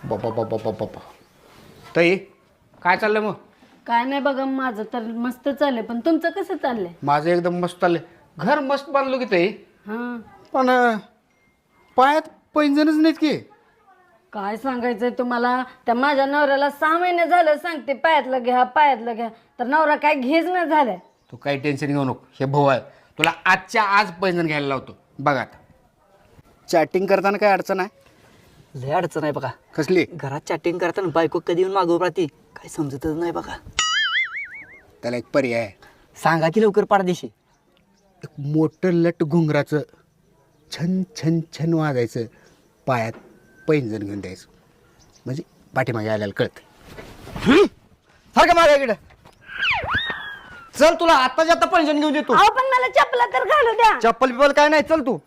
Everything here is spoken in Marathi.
बापा बापा बापा बापा. ताई काय चाललंय मग? काय नाही बघा, माझं तर मस्त चाललंय, पण तुमचं कसं चाललंय? माझं एकदम मस्त चाललंय. घर मस्त बांधलो की ताई, हा, पण पायात पैंजणच नाहीत की. काय सांगायचंय तुम्हाला, त्या माझ्या नवऱ्याला 6 महिने झालं सांगते पायातलं घ्या पायातलं घ्या, तर नवरा काय घेच न झालाय. तू काही टेन्शन घेऊ नको, हे भाऊ आहे, तुला आजच्या आज पैंजण घ्यायला लावतो. बघा आता चॅटिंग करताना काय अडचण आहे? लय अडचण आहे बघा. कसली? घरात चॅटिंग करताना बायको कधी येऊन मागव राहते काय समजतच नाही बघा. त्याला एक पर्याय आहे. सांगा की लवकर पाडदेशी. एक मोठं लट घुंगराचं छन छन छन वाजायचं, पायात पैंजण घेऊन द्यायचं, म्हणजे पाठीमागे आल्याला कळतं. सारखं माझ्या इकडे चल, तुला आत्ताच्या आता पैंजण घेऊन देतो. अहो पण मला चपला तर घालू द्या. चप्पल बिप्पल काय नाही, चल तू.